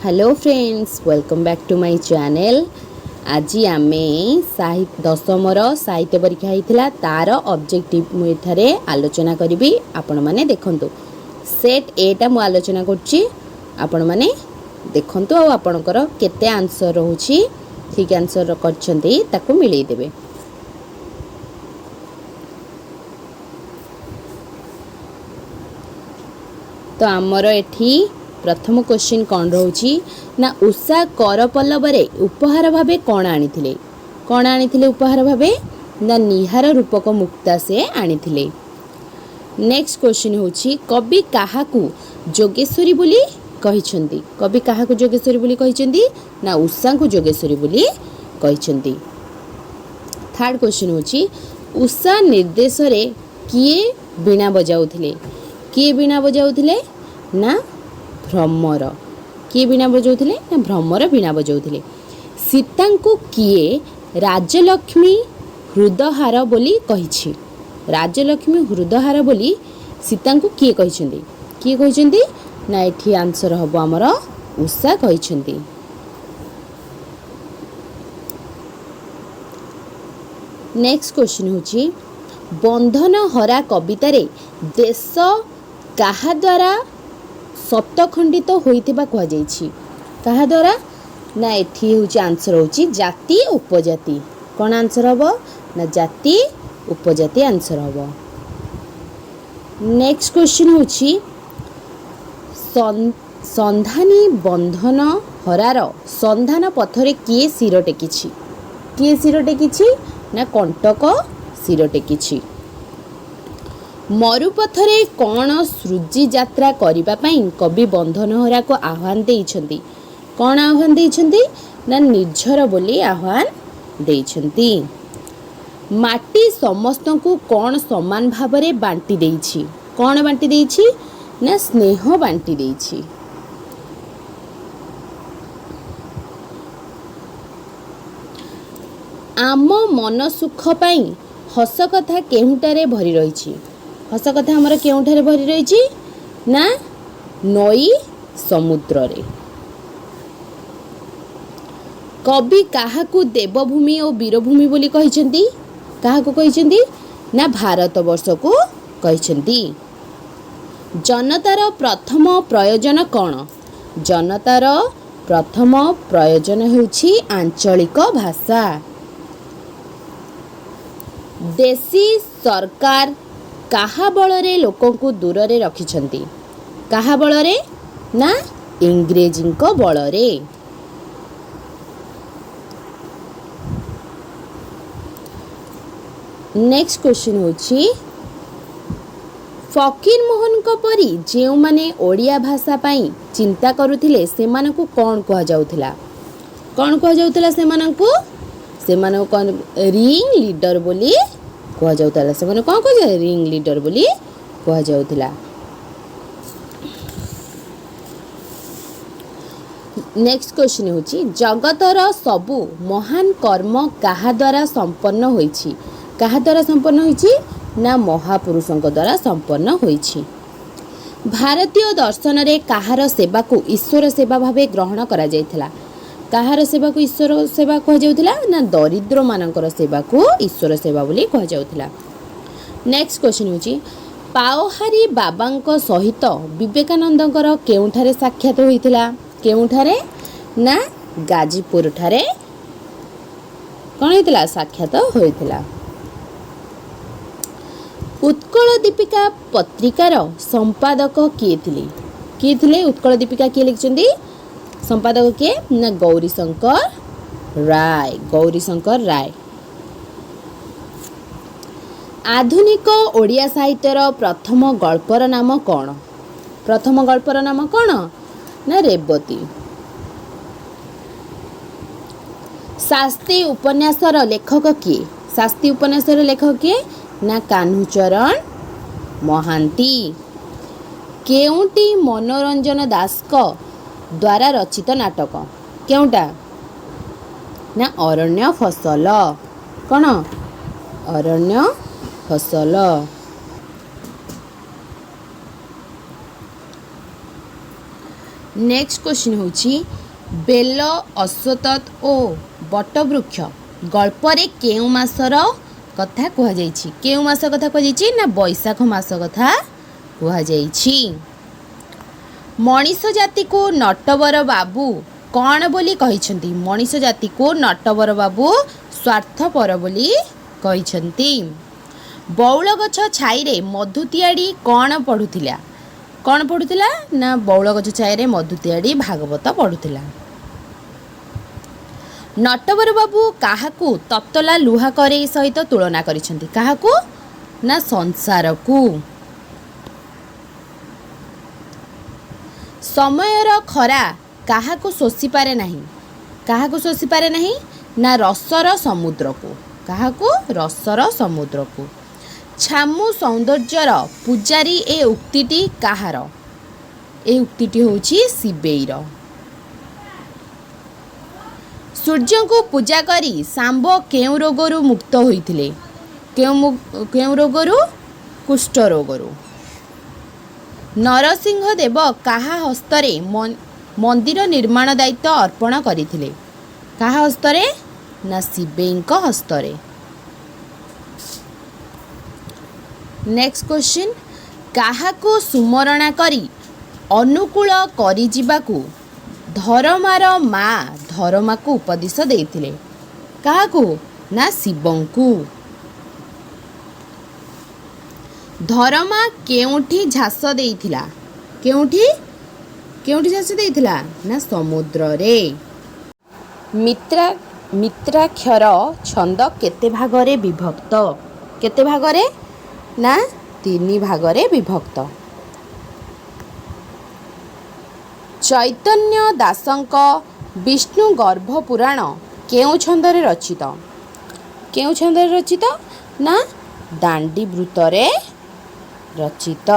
Hello friends, welcome back to my channel. आज आम दशमर साहित्य परीक्षा होता तार ऑब्जेक्टिव मुझे आलोचना करी। आपण मैंने देखु सेट एटा मु आलोचना कर मैंने देखु आपणकर केते आंसर रोची ठीक आंसर कर मिलईदेवे। तो आमर एठी प्रथम क्वेश्चन कौन रोची ना उषा कर पल्लवरे उपहार भावे कौन आनी उपहार भावे ना निहार रूपक मुक्ता से आनी। नेक्स्ट क्वेश्चन होची कवि काहाकू जोगेश्वरी बोली कहिसंती। कवि काहाकू जोगेश्वरी बोली कहिसंती ना उषा को जोगेश्वरी बोली कहिसंती। थर्ड क्वेश्चन होची उषा निर्देश रे किए वीणा बजाउथिले। किए वीणा बजाउथिले ना भ्रमर। किए वीणा बजाउथिले ना भ्रमर वीणा बजाउथिले। सीता को किए राजलक्ष्मी हृदहार बोली कहिछि। राजलक्ष्मी हृदहार बोली सीता को किए कहिसंती। किए कहिसंती ना एठी आंसर हबो हमर उषा कहिसंती। नेक्स्ट क्वेश्चन होची बंधन हरा कवितारे देश काहा द्वारा सप्तखंडित होइतिबा कहा जाइछि। काहा द्वारा ना एठी होची आंसर होची जाति उपजाति। कौन आंसर हबो ना जाति उपजाति आंसर हबो। नेक्स्ट क्वेश्चन होची संधानी बंधन हरार संधान पथरे किए सिर टेकिछि। किए सिर टेकिछि ना कंटक सिर टेकिछि। मरुपथरे कौन सृजी यात्रा करिबा पई कवि बंधनहरा को आह्वान देइछंती। कौन आह्वान देइछंती ना निर्झर बोली आह्वान देइछंती। माटी समस्त को कौन समान भावरे बांटी देइछि। कौन बांटी देइछि ना स्नेह बांटी देइछि। आम मन सुख पाई हस कथा केउटारे भरी रहिछि। हस कथा हमर केउठारे भरी रहिछि ना नई समुद्र रे। कवि काहाकू देवभूमि और वीरभूमि बोली कहिसंती। काहाकू कहिसंती ना भारत वर्ष को कहिसंती। जनतार प्रथम प्रयोजन कौन। जनतार प्रथम प्रयोजन हेउछि आंचलिक भाषा। देशी सरकार काहा बलरे लोकों को दूर रे रखिछंती। काहा बलरे ना इंग्रेजी को बलरे। नेक्स्ट क्वेश्चन होची फकीर मोहन को परी जेउ माने ओडिया भाषा पाई चिंता करुथिले सेमानकु कोन कहा जाउथिला। कोन कहा जाउथिला सेमानकु रिंग लीडर बोली कहा जाउथिला। सेमाने कोन कहा रिंग लीडर बोली कहा जाउथिला। नेक्स्ट क्वेश्चन होची जगतर सबु महान कर्म काहा द्वारा संपन्न होईछि। काहा द्वारा संपन्न होईछि ना महापुरुषों द्वारा संपन्न होईछि। भारतीय दर्शन रे काहार सेवा को ईश्वर सेवा भावे ग्रहण करा जायथिला। काहार सेवा को ईश्वर सेवा कहा जाउथिला ना दरिद्र मानकर सेवा को ईश्वर सेवा बोली कहा जाउथिला। नेक्स्ट क्वेश्चन होची पाओहारी बाबांको सहित विवेकानंदकर केउठारे साक्षात होइथिला। केउठारे ना गाजीपुर ठारे कोन होइथिला साक्षात होइथिला। उत्कल दीपिका पत्रिकार संपादक किए थिले। किए थिले उत्कल दीपिका किए लिखिसंती संपादक किए ना गौरीशंकर राय। गौरीशंकर राय। आधुनिक ओडिया साहित्यर प्रथम गल्पर नाम कौन। प्रथम गल्पर नाम कौन ना रेवती। शास्त्री उपन्यासर लेखक किए। शास्त्री उपन्यासर लेखक किए ना कान्हूचरण महांती। केउटी मनोरंजन दास को द्वारा रचित नाटक केउटा ना अरण्य फसल। कौन अरण्य फसल। नेक्स्ट क्वेश्चन होची बेल अश्वत्थ ओ बटवृक्ष गल्परे केउ मासर कथा कुहा जाइछि केउ मास कथा कुहा जाइछि ना बैशाख मास कथा कुहा जाइछि मनीष जाति को नटवर बाबू कौन बोली कहिछंती मनीष जाति को नटवर बाबू स्वार्थपर बोली कहिछंती बौल गछ छाईरे मधुतियाड़ी कौन पढ़ुथिला ना बौल गछ छाईरे मधुतियाड़ी भागवत पढ़ुथिला नटवर बाबू काहाकू ततला लुहा करे सहित तुलना करिछंती काहाकू ना संसार को समयर खरा काहाकू शोषि पारे नहीं ना रसर समुद्र को काहाकू रसर समुद्र को छामु सौंदर्यर पूजारी ए उक्तिटी काहार ए उक्तिटी होची शिवेईर सूर्य को पूजा करी सांब केउ रोगरु मुक्त होइथिले केउ रोगरु कुष्ठ रोगरु नरसिंह देव काहा हस्तरे मंदिर निर्माण दायित्व अर्पण करथिले काहा हस्तरे ना शिवेईଙ୍କ हस्तरे नेक्स्ट क्वेश्चन काहाकू सुमरणा करी अनुकूल करी जिबाकू धर्मार माँ धर्मा को उपदेश देइथिले काहाकू ना शिवंकू धर्मा केउठी झास देइथिला केउठी झास देइथिला ना समुद्र रे मित्राक्षर छंद केते भागरे ना 3 भागरे विभक्त चैतन्य दासंक विष्णु गर्भ पुराण केउ छंदरे रचित ना दांडी वृत्तरे रचित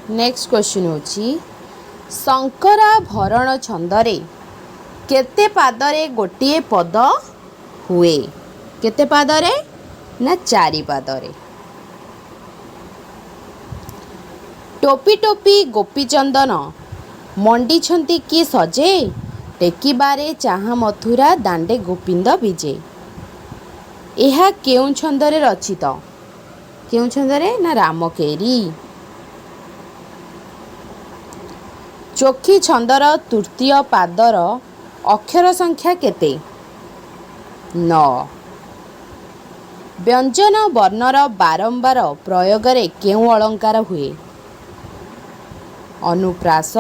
नेक्स्ट क्वेश्चन होची शंकरा भरण छंदरे केते पादरे गोटिए पद हुए केते पादरे ना 4 पादरे टोपी टोपी गोपीचंदन मंडी छंती कि सजे टेकिबारे चाहा मथुरा दांडे गोपिंद विजे एहा केउ छंदरे रचित केउ छंदरे ना रामकेरी चोखी छंदर तृतीय पादर अक्षर संख्या केते 9 व्यंजन वर्णर बारंबार प्रयोगरे केउ अलंकार हुए अनुप्रास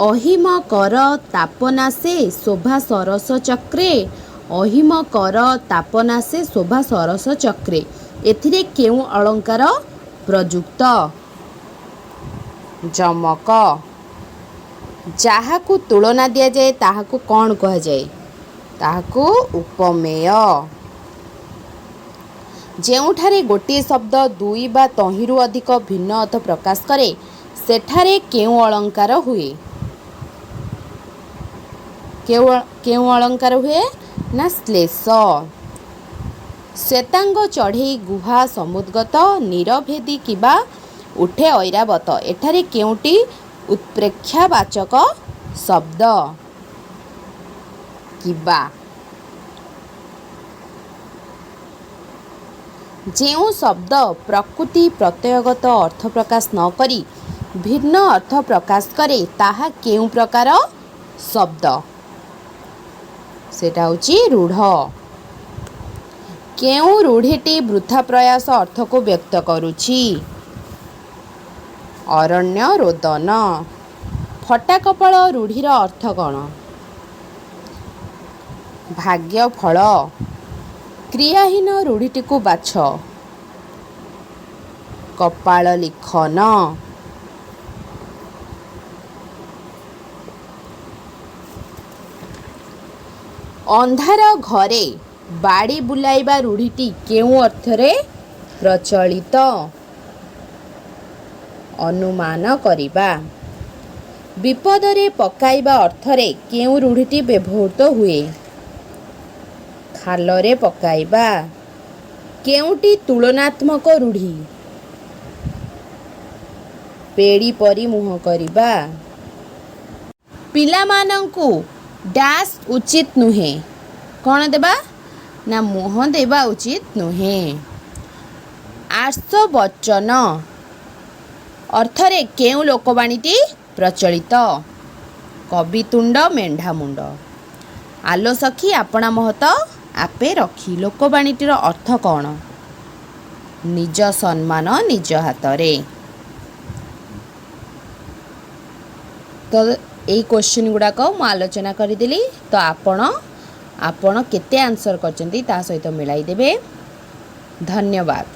अहिम कर तापनासे शोभा सरस चक्रे अहिम कर तापनासे शोभा सरस चक्रे एथिरे केउ अलंकार प्रयुक्त जमक जहाकू तुलना दिया जाए ताहाकू कौन कहा जाए ताहाकू उपमेय ଯେଉଁଠାରେ ଗୋଟିଏ ଶବ୍ଦ 2 ବା ତହିଁରୁ ଅଧିକ ଭିନ୍ନ ଅର୍ଥ ପ୍ରକାଶ କରେ ସେଠାରେ କେଉଁ ଅଳଙ୍କାର ହୁଏ କେଉଁ ଅଳଙ୍କାର ହୁଏ ନା ଶ୍ଲେଷ ଶ୍ଵେତାଙ୍ଗ ଚଢ଼େଇ ଗୁହା ସମୁଦ୍ଗତ ନିରଭେଦୀ କିବା ଉଠେ ଐରାବତ ଏଠାରେ କେଉଁଟି ଉତ୍ପ୍ରେକ୍ଷାବାଚକ ଶବ୍ଦ କିବା ଯେଉଁ ଶବ୍ଦ ପ୍ରକୃତି ପ୍ରତ୍ୟୟଗତ ଅର୍ଥ ପ୍ରକାଶ ନ କରି ଭିନ୍ନ ଅର୍ଥ ପ୍ରକାଶ କରେ ତାହା କେଉଁ ପ୍ରକାର ଶବ୍ଦ ସେଟା ହେଉଛି ରୂଢ଼ କେଉଁ ରୂଢ଼ିଟି ବୃଥା ପ୍ରୟାସ ଅର୍ଥକୁ ବ୍ୟକ୍ତ କରୁଛି ଅରଣ୍ୟ ରୋଦନ ଫଟା କପାଳ ରୂଢ଼ିର ଅର୍ଥ କ'ଣ ଭାଗ୍ୟ ଫଳ କ୍ରିୟାହୀନ ରୂଢ଼ିଟିକୁ ବାଛ କପାଳ ଲିଖନ ଅନ୍ଧାର ଘରେ ବାଡ଼ି ବୁଲାଇବା ରୂଢ଼ିଟି କେଉଁ ଅର୍ଥରେ ପ୍ରଚଳିତ ଅନୁମାନ କରିବା ବିପଦରେ ପକାଇବା ଅର୍ଥରେ କେଉଁ ରୂଢ଼ିଟି ବ୍ୟବହୃତ ହୁଏ ଖାଲରେ ପକାଇବା। କେଉଁଟି ତୁଳନାତ୍ମକ ରୂଢ଼ି? ପେଡ଼ି ପରି ମୁହଁ କରିବା। ପିଲାମାନଙ୍କୁ ଡ୍ୟାସ୍ ଉଚିତ ନୁହେଁ। କ'ଣ ଦେବା? ନା ମୁହଁ ଦେବା ଉଚିତ ନୁହେଁ। ଆର୍ଷବଚନ ଅର୍ଥରେ କେଉଁ ଲୋକବାଣୀଟି ପ୍ରଚଳିତ? କବିତୁଣ୍ଡ ମେଣ୍ଢାମୁଣ୍ଡ। ଆଲୋ ସଖୀ ଆପଣା ମହତ ଆପେ ରଖି। ଲୋକବାଣୀଟିର ଅର୍ଥ କ'ଣ? ନିଜ ସମ୍ମାନ ନିଜ ହାତରେ। ତ ଏଇ କ୍ୱେଶ୍ଚିନ୍ ଗୁଡ଼ାକ ମୁଁ ଆଲୋଚନା କରିଦେଲି। ତ ଆପଣ କେତେ ଆନ୍ସର୍ କରିଛନ୍ତି ତା ସହିତ ମିଳାଇ ଦେବେ। ଧନ୍ୟବାଦ।